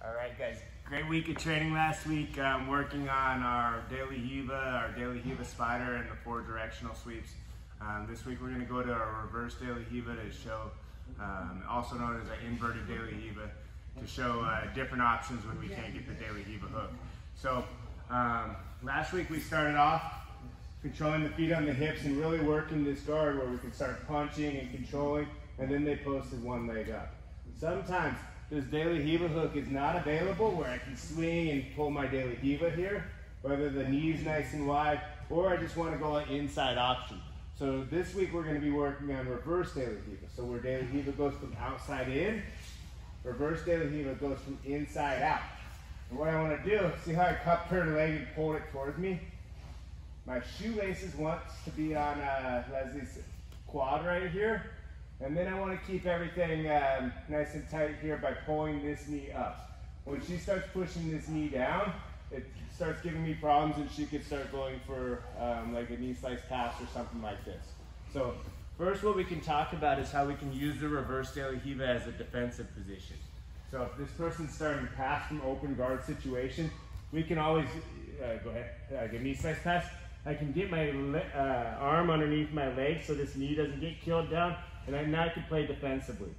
All right, guys, great week of training last week. Working on our daily Riva spider, and the 4 directional sweeps. This week we're going to go to our reverse daily Riva to show, also known as an inverted daily Riva, to show different options when we can't get the daily Riva hook. So last week we started off controlling the feet on the hips and really working this guard where we can start punching and controlling, and then they posted one leg up. Sometimes this daily Riva hook is not available where I can swing and pull my daily Riva here, whether the knee's nice and wide, or I just want to go an inside option. So this week we're going to be working on reverse daily Riva. So where daily Riva goes from outside in, reverse daily Riva goes from inside out. And what I want to do, see how I cupped her leg and pulled it towards me? My shoelaces wants to be on Leslie's quad right here. And then I want to keep everything nice and tight here by pulling this knee up. When she starts pushing this knee down, it starts giving me problems, and she could start going for like a knee slice pass or something like this. So first, what we can talk about is how we can use the reverse daily Riva as a defensive position. So if this person's starting to pass from open guard situation, we can always, go ahead, get knee slice pass. I can get my arm underneath my leg so this knee doesn't get killed down, and now I can play defensively.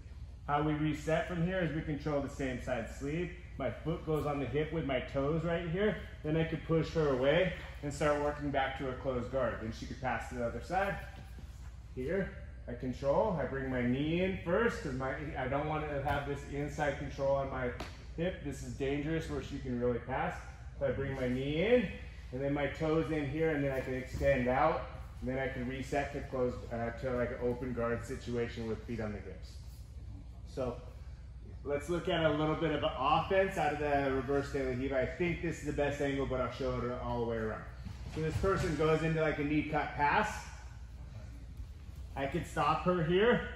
How we reset from here is we control the same side sleeve. My foot goes on the hip with my toes right here. Then I could push her away and start working back to a closed guard. Then she could pass to the other side. Here, I control. I bring my knee in first because I don't want to have this inside control on my hip. This is dangerous where she can really pass. So I bring my knee in, and then my toes in here, and then I can extend out. And then I can reset to close to like an open guard situation with feet on the hips. So let's look at a little bit of an offense out of the reverse daily Riva. I think this is the best angle, but I'll show it all the way around. So this person goes into like a knee cut pass. I could stop her here,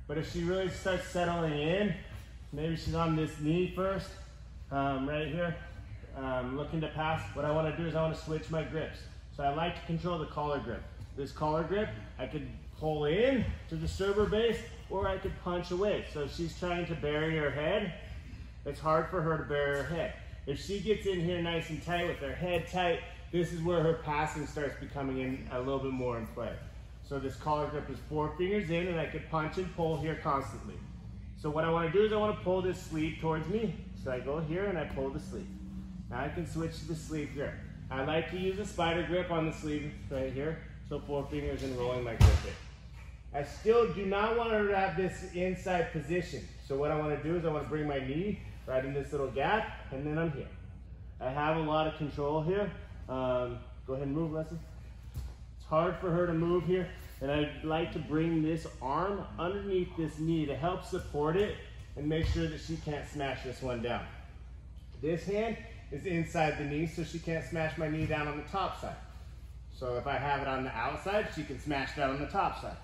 but if she really starts settling in, maybe she's on this knee first, right here, looking to pass. What I want to do is I want to switch my grips. So I like to control the collar grip. This collar grip, I could pull in to disturb her base, or I could punch away. So if she's trying to bury her head, it's hard for her to bury her head. If she gets in here nice and tight with her head tight, this is where her passing starts becoming in a little bit more in play. So this collar grip is 4 fingers in, and I could punch and pull here constantly. So what I want to do is I want to pull this sleeve towards me. So I go here and I pull the sleeve. Now I can switch to the sleeve grip. I like to use a spider grip on the sleeve right here. So 4 fingers and rolling my grip in. I still do not want her to have this inside position. So what I want to do is I want to bring my knee right in this little gap, and then I'm here. I have a lot of control here. Go ahead and move, Leslie. It's hard for her to move here, and I'd like to bring this arm underneath this knee to help support it and make sure that she can't smash this one down. This hand is inside the knee, so she can't smash my knee down on the top side. So if I have it on the outside, she can smash that on the top side.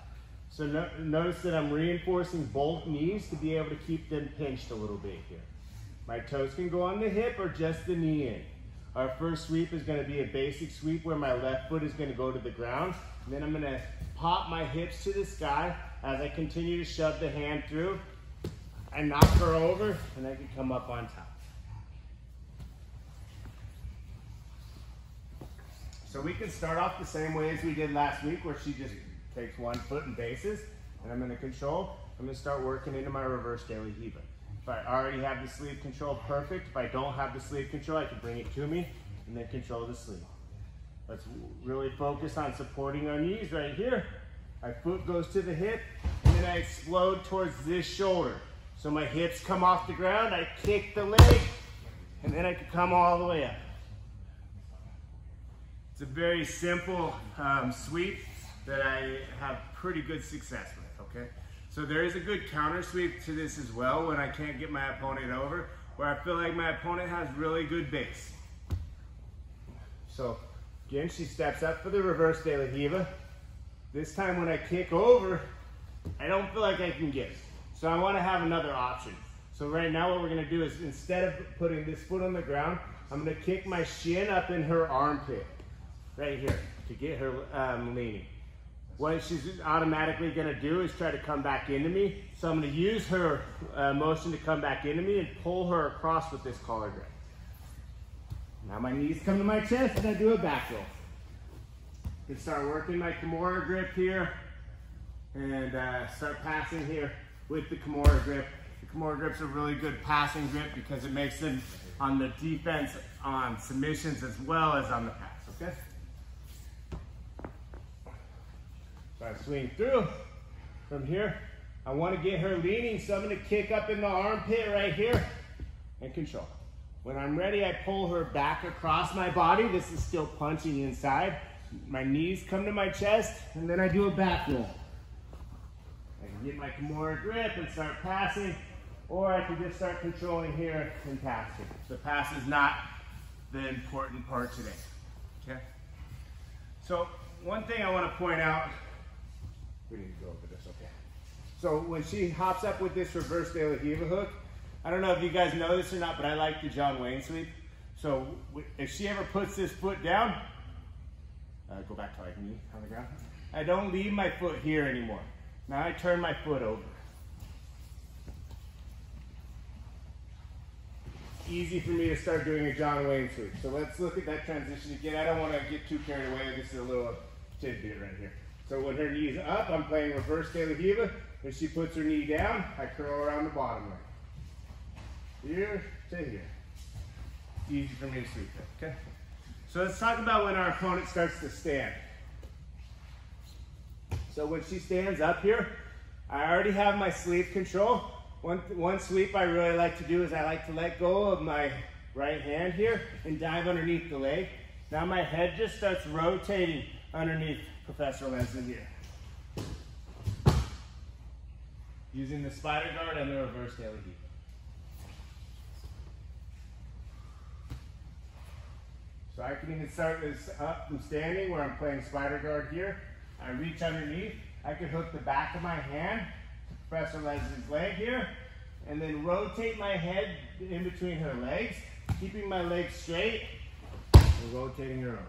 So notice that I'm reinforcing both knees to be able to keep them pinched a little bit here. My toes can go on the hip or just the knee in. Our first sweep is going to be a basic sweep where my left foot is going to go to the ground. And then I'm going to pop my hips to the sky as I continue to shove the hand through. I knock her over, and I can come up on top. So we can start off the same way as we did last week, where she just takes 1 foot and bases, and I'm going to control. I'm going to start working into my reverse daily Riva. If I already have the sleeve control, perfect. If I don't have the sleeve control, I can bring it to me and then control the sleeve. Let's really focus on supporting our knees right here. My foot goes to the hip, and then I explode towards this shoulder. So my hips come off the ground, I kick the leg, and then I can come all the way up. It's a very simple sweep that I have pretty good success with, okay? So there is a good counter sweep to this as well when I can't get my opponent over, where I feel like my opponent has really good base. So again, she steps up for the reverse daily Riva. This time when I kick over, I don't feel like I can get it. So I want to have another option. So right now what we're going to do is, instead of putting this foot on the ground, I'm going to kick my shin up in her armpit. Right here, to get her leaning. what she's automatically gonna do is try to come back into me. So I'm gonna use her motion to come back into me and pull her across with this collar grip. Now my knees come to my chest and I do a back roll. I can start working my Kimura grip here and start passing here with the Kimura grip. The Kimura grip's a really good passing grip because it makes them on the defense on submissions as well as on the pass, okay? So I swing through from here. I want to get her leaning, so I'm going to kick up in the armpit right here and control. When I'm ready, I pull her back across my body. This is still punching inside. My knees come to my chest, and then I do a back roll. I can get my Kimura grip and start passing, or I can just start controlling here and passing. The pass is not the important part today, okay? So one thing I want to point out, we need to go over this, okay? So when she hops up with this reverse De La Riva hook, I don't know if you guys know this or not, but I like the John Wayne sweep. So if she ever puts this foot down, go back to like knee on the ground. I don't leave my foot here anymore. Now I turn my foot over. Easy for me to start doing a John Wayne sweep. So let's look at that transition again. I don't want to get too carried away. This is a little tidbit right here. So when her knee's up, I'm playing reverse De La Riva. When she puts her knee down, I curl around the bottom leg. Here to here. Easy for me to sweep that, okay? So let's talk about when our opponent starts to stand. So when she stands up here, I already have my sleeve control. One sweep I really like to do is I like to let go of my right hand here and dive underneath the leg. Now my head just starts rotating underneath Professor Leslie here. Using the spider guard and the reverse De La Riva. So I can even start this up from standing where I'm playing spider guard here. I reach underneath. I can hook the back of my hand to Professor Leslie's leg here, and then rotate my head in between her legs, keeping my legs straight and rotating her over.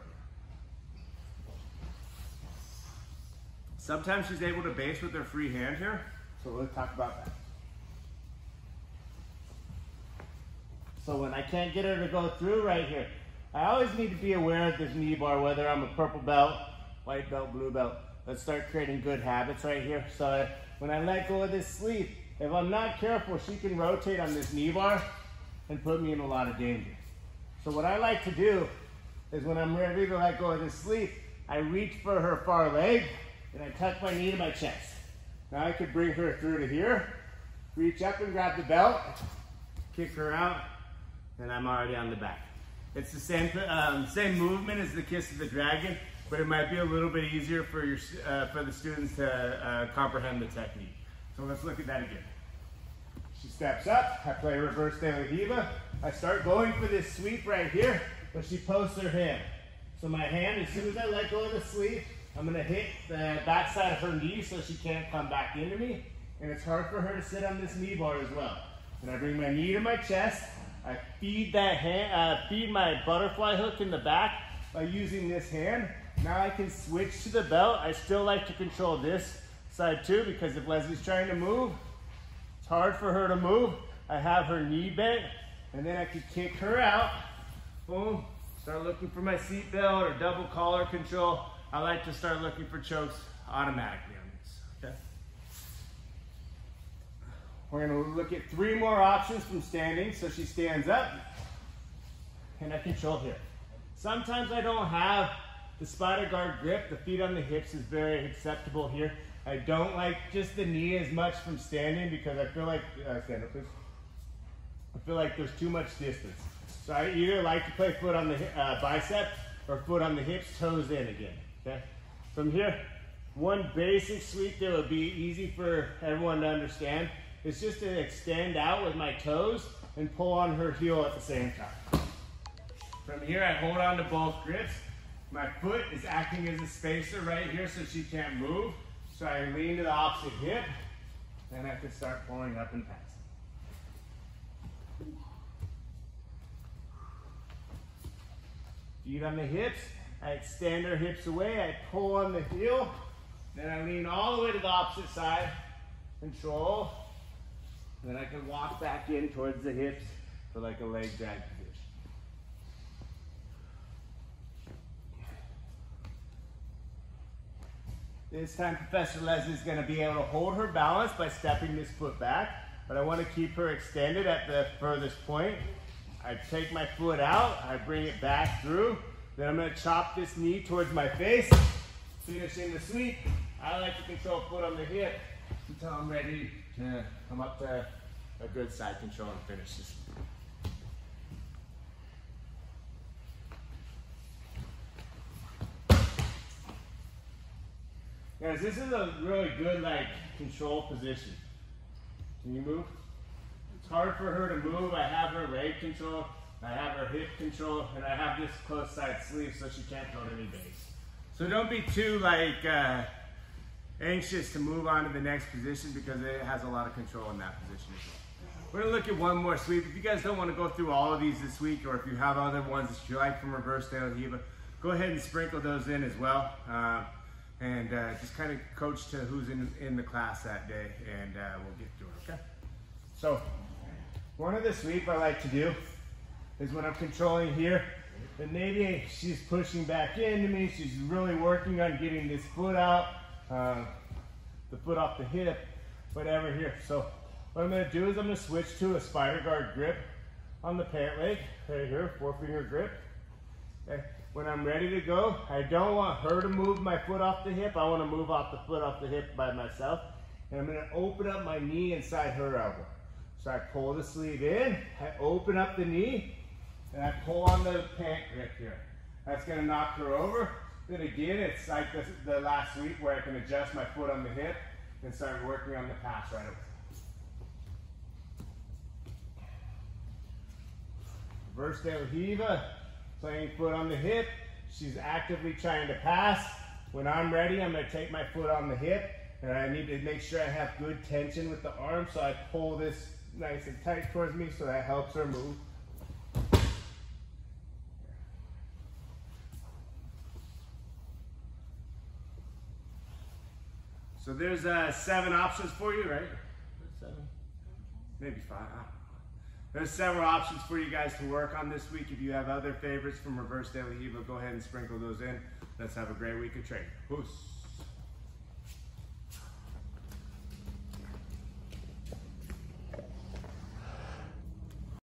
Sometimes she's able to base with her free hand here, so let's talk about that. So when I can't get her to go through right here, I always need to be aware of this knee bar, whether I'm a purple belt, white belt, blue belt. Let's start creating good habits right here. So when I let go of this sleeve, if I'm not careful, she can rotate on this knee bar and put me in a lot of danger. So what I like to do is when I'm ready to let go of this sleeve, I reach for her far leg and I tuck my knee to my chest. Now I could bring her through to here, reach up and grab the belt, kick her out, and I'm already on the back. It's the same movement as the Kiss of the Dragon, but it might be a little bit easier for the students to comprehend the technique. So let's look at that again. She steps up, I play reverse De La Riva. I start going for this sweep right here, but she posts her hand. So my hand, as soon as I let go of the sleeve, I'm gonna hit the backside of her knee so she can't come back into me. And it's hard for her to sit on this knee bar as well. And I bring my knee to my chest, I feed that hand, feed my butterfly hook in the back by using this hand. Now I can switch to the belt. I still like to control this side too, because if Leslie's trying to move, it's hard for her to move. I have her knee bent, and then I can kick her out. Boom. Start looking for my seat belt or double collar control. I like to start looking for chokes automatically on this, okay? We're gonna look at 3 more options from standing. So she stands up, and I control here. Sometimes I don't have the spider guard grip. The feet on the hips is very acceptable here. I don't like just the knee as much from standing because I feel like, stand up please. I feel like there's too much distance. So I either like to play foot on the bicep or foot on the hips, toes in again, okay? From here, one basic sweep that would be easy for everyone to understand is just to extend out with my toes and pull on her heel at the same time. From here, I hold on to both grips. My foot is acting as a spacer right here so she can't move. So I lean to the opposite hip, and I can start pulling up and passing. Feet on the hips, I extend her hips away, I pull on the heel, Then I lean all the way to the opposite side, control. Then I can walk back in towards the hips for like a leg drag position. This time Professor Leslie's going to be able to hold her balance by stepping this foot back, but I want to keep her extended at the furthest point. I take my foot out, I bring it back through, then I'm going to chop this knee towards my face, finishing the sweep. I like to control foot on the hip until I'm ready to come up to a good side control and finish this. Guys, this is a really good control position. Can you move? It's hard for her to move. I have her leg control, I have her hip control, and I have this close side sleeve so she can't go to any base. So don't be too anxious to move on to the next position because it has a lot of control in that position as well. We're gonna look at one more sweep. If you guys don't want to go through all of these this week, or if you have other ones that you like from reverse de la Riva, go ahead and sprinkle those in as well. And just kind of coach to who's in the class that day, and we'll get through it, okay? So, one of the sweep I like to do is when I'm controlling here, and maybe she's pushing back into me, she's really working on getting this foot out, the foot off the hip, whatever here. So, what I'm gonna do is I'm gonna switch to a spider guard grip on the pant leg, right here, 4-finger grip, okay? When I'm ready to go, I don't want her to move my foot off the hip. I want to move off the foot off the hip by myself. And I'm going to open up my knee inside her elbow. So I pull the sleeve in, I open up the knee, and I pull on the pant grip here. That's going to knock her over. Then again, it's like the last sweep where I can adjust my foot on the hip and start working on the pass right away. Reverse de la Riva. Playing foot on the hip, she's actively trying to pass. When I'm ready, I'm going to take my foot on the hip, and I need to make sure I have good tension with the arm, so I pull this nice and tight towards me, so that helps her move. So there's 7 options for you, right? 7? Maybe 5. There's several options for you guys to work on this week. If you have other favorites from reverse de la Riva, go ahead and sprinkle those in. Let's have a great week of training. Peace.